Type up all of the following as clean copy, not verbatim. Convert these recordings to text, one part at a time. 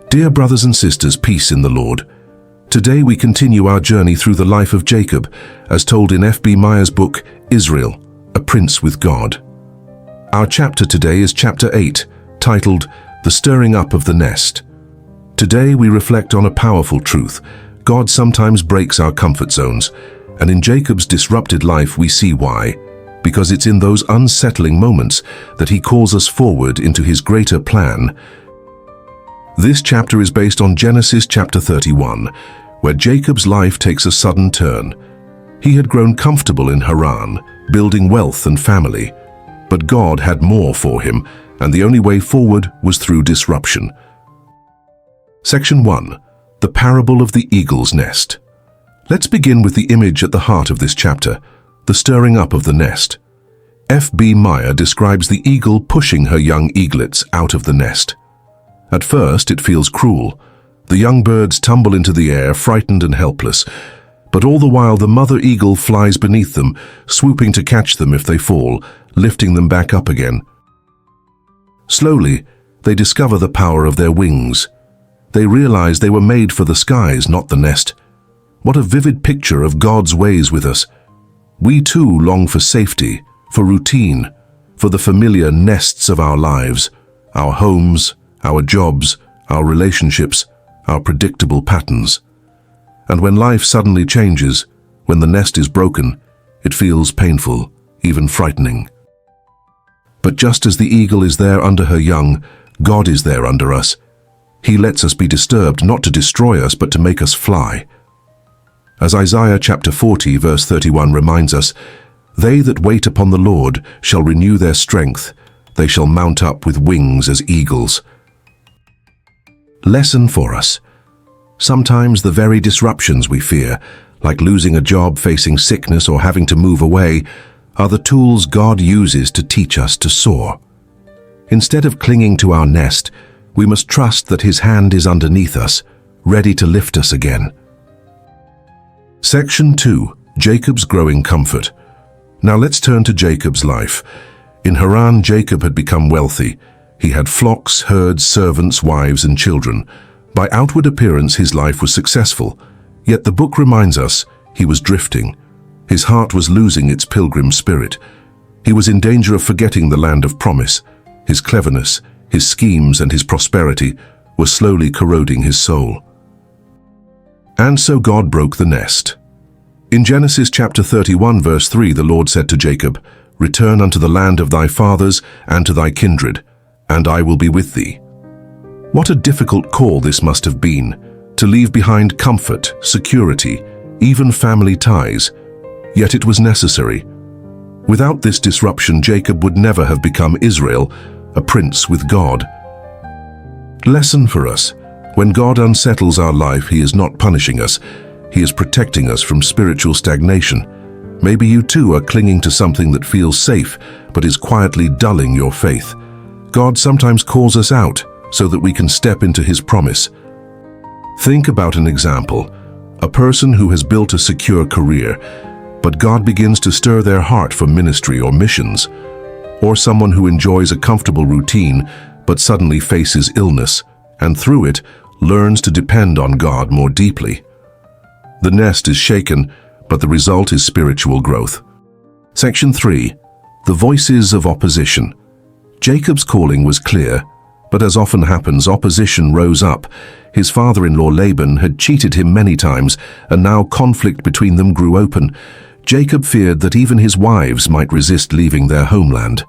Dear brothers and sisters, peace in the Lord. Today we continue our journey through the life of Jacob, as told in F.B. Meyer's book, Israel, a Prince with God. Our chapter today is chapter 8, titled, The Stirring Up of the Nest. Today we reflect on a powerful truth. God sometimes breaks our comfort zones, and in Jacob's disrupted life we see why. Because it's in those unsettling moments that he calls us forward into his greater plan. This chapter is based on Genesis chapter 31, where Jacob's life takes a sudden turn. He had grown comfortable in Haran, building wealth and family. But God had more for him, and the only way forward was through disruption. Section 1. The Parable of the Eagle's Nest. Let's begin with the image at the heart of this chapter, the stirring up of the nest. F.B. Meyer describes the eagle pushing her young eaglets out of the nest. At first, it feels cruel. The young birds tumble into the air, frightened and helpless. But all the while, the mother eagle flies beneath them, swooping to catch them if they fall, lifting them back up again. Slowly, they discover the power of their wings. They realize they were made for the skies, not the nest. What a vivid picture of God's ways with us. We too long for safety, for routine, for the familiar nests of our lives, our homes, our jobs, our relationships, our predictable patterns. And when life suddenly changes, when the nest is broken, it feels painful, even frightening. But just as the eagle is there under her young, God is there under us. He lets us be disturbed, not to destroy us, but to make us fly. As Isaiah chapter 40, verse 31 reminds us, "They that wait upon the Lord shall renew their strength. They shall mount up with wings as eagles." Lesson for us. Sometimes the very disruptions we fear, like losing a job, facing sickness, or having to move away, are the tools God uses to teach us to soar. Instead of clinging to our nest, we must trust that His hand is underneath us, ready to lift us again. Section 2. Jacob's growing comfort. Now let's turn to Jacob's life. In Haran, Jacob had become wealthy. He had flocks, herds, servants, wives, and children. By outward appearance, his life was successful. Yet the book reminds us he was drifting. His heart was losing its pilgrim spirit. He was in danger of forgetting the land of promise. His cleverness, his schemes, and his prosperity were slowly corroding his soul. And so God broke the nest. In Genesis chapter 31, verse 3, the Lord said to Jacob, "Return unto the land of thy fathers and to thy kindred, and I will be with thee." What a difficult call this must have been, to leave behind comfort, security, even family ties. Yet it was necessary. Without this disruption, Jacob would never have become Israel, a prince with God. Lesson for us. When God unsettles our life, He is not punishing us. He is protecting us from spiritual stagnation. Maybe you too are clinging to something that feels safe, but is quietly dulling your faith. God sometimes calls us out so that we can step into His promise. Think about an example. A person who has built a secure career, but God begins to stir their heart for ministry or missions. Or someone who enjoys a comfortable routine, but suddenly faces illness, and through it, learns to depend on God more deeply. The nest is shaken, but the result is spiritual growth. Section 3. The Voices of Opposition. Jacob's calling was clear, but as often happens, opposition rose up. His father-in-law Laban had cheated him many times, and now conflict between them grew open. Jacob feared that even his wives might resist leaving their homeland.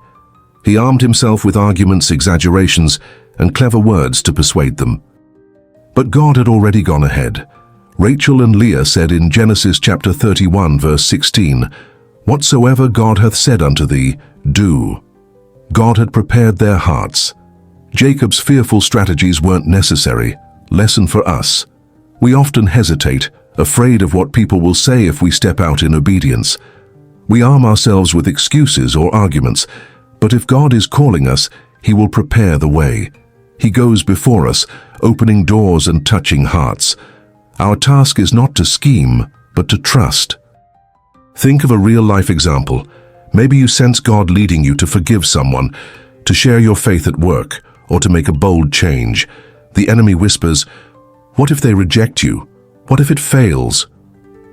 He armed himself with arguments, exaggerations, and clever words to persuade them. But God had already gone ahead. Rachel and Leah said in Genesis chapter 31, verse 16, "Whatsoever God hath said unto thee, do." God had prepared their hearts. Jacob's fearful strategies weren't necessary. Lesson for us. We often hesitate, afraid of what people will say if we step out in obedience. We arm ourselves with excuses or arguments, but if God is calling us, He will prepare the way. He goes before us, opening doors and touching hearts. Our task is not to scheme, but to trust. Think of a real-life example. Maybe you sense God leading you to forgive someone, to share your faith at work, or to make a bold change. The enemy whispers, "What if they reject you? What if it fails?"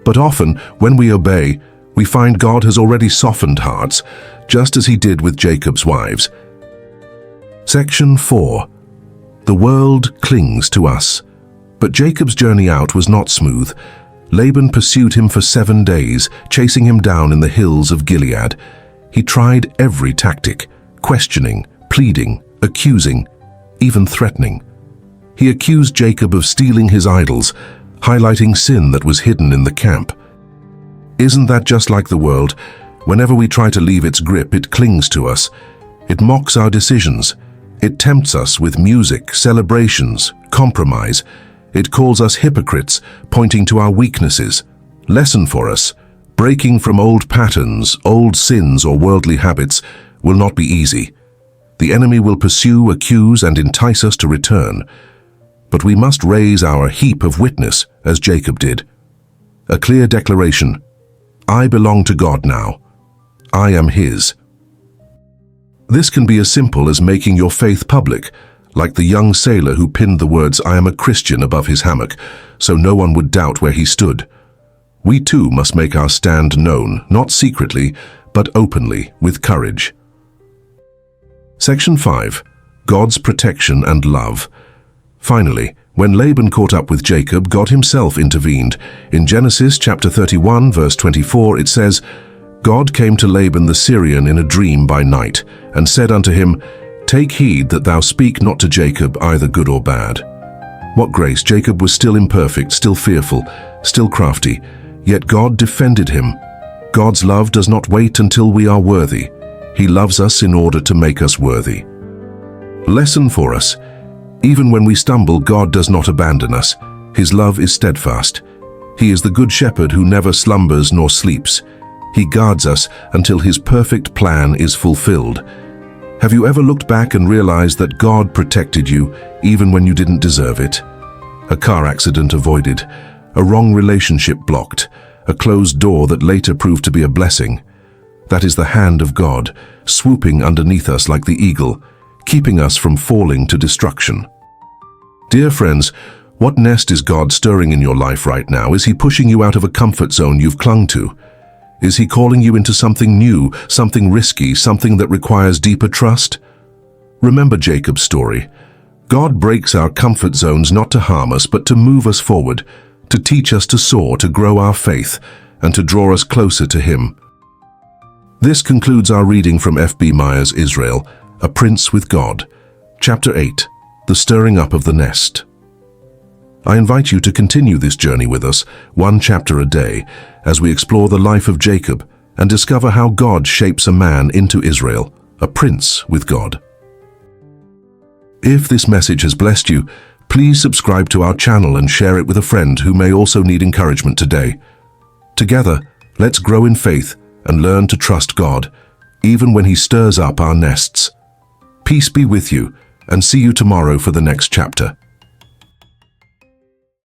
But often, when we obey, we find God has already softened hearts, just as he did with Jacob's wives. Section 4. The world clings to us. But Jacob's journey out was not smooth. Laban pursued him for 7 days, chasing him down in the hills of Gilead. He tried every tactic, questioning, pleading, accusing, even threatening. He accused Jacob of stealing his idols, highlighting sin that was hidden in the camp. Isn't that just like the world? Whenever we try to leave its grip, it clings to us. It mocks our decisions. It tempts us with music, celebrations, compromise. It calls us hypocrites, pointing to our weaknesses. Lesson for us: breaking from old patterns, old sins or worldly habits will not be easy. The enemy will pursue, accuse, and entice us to return. But we must raise our heap of witness, as Jacob did. A clear declaration: I belong to God now. I am his. This can be as simple as making your faith public, like the young sailor who pinned the words "I am a Christian" above his hammock, so no one would doubt where he stood. We too must make our stand known, not secretly, but openly, with courage. Section 5. God's protection and love. Finally, when Laban caught up with Jacob, God himself intervened. In Genesis chapter 31, verse 24, it says, God came to Laban the Syrian in a dream by night, and said unto him, Take heed that thou speak not to Jacob either good or bad. What grace! Jacob was still imperfect, still fearful, still crafty, yet God defended him. God's love does not wait until we are worthy. He loves us in order to make us worthy. Lesson for us: even when we stumble, God does not abandon us. His love is steadfast. He is the good shepherd who never slumbers nor sleeps. He guards us until his perfect plan is fulfilled. Have you ever looked back and realized that God protected you even when you didn't deserve it? A car accident avoided, a wrong relationship blocked, a closed door that later proved to be a blessing. That is the hand of God, swooping underneath us like the eagle, keeping us from falling to destruction. Dear friends, what nest is God stirring in your life right now? Is he pushing you out of a comfort zone you've clung to? Is he calling you into something new, something risky, something that requires deeper trust? Remember Jacob's story. God breaks our comfort zones not to harm us, but to move us forward, to teach us to soar, to grow our faith, and to draw us closer to him. This concludes our reading from F.B. Meyer's Israel, A Prince with God, Chapter 8, The Stirring Up of the Nest. I invite you to continue this journey with us, one chapter a day, as we explore the life of Jacob and discover how God shapes a man into Israel, a prince with God. If this message has blessed you, please subscribe to our channel and share it with a friend who may also need encouragement today. Together, let's grow in faith and learn to trust God, even when he stirs up our nests. Peace be with you, and see you tomorrow for the next chapter.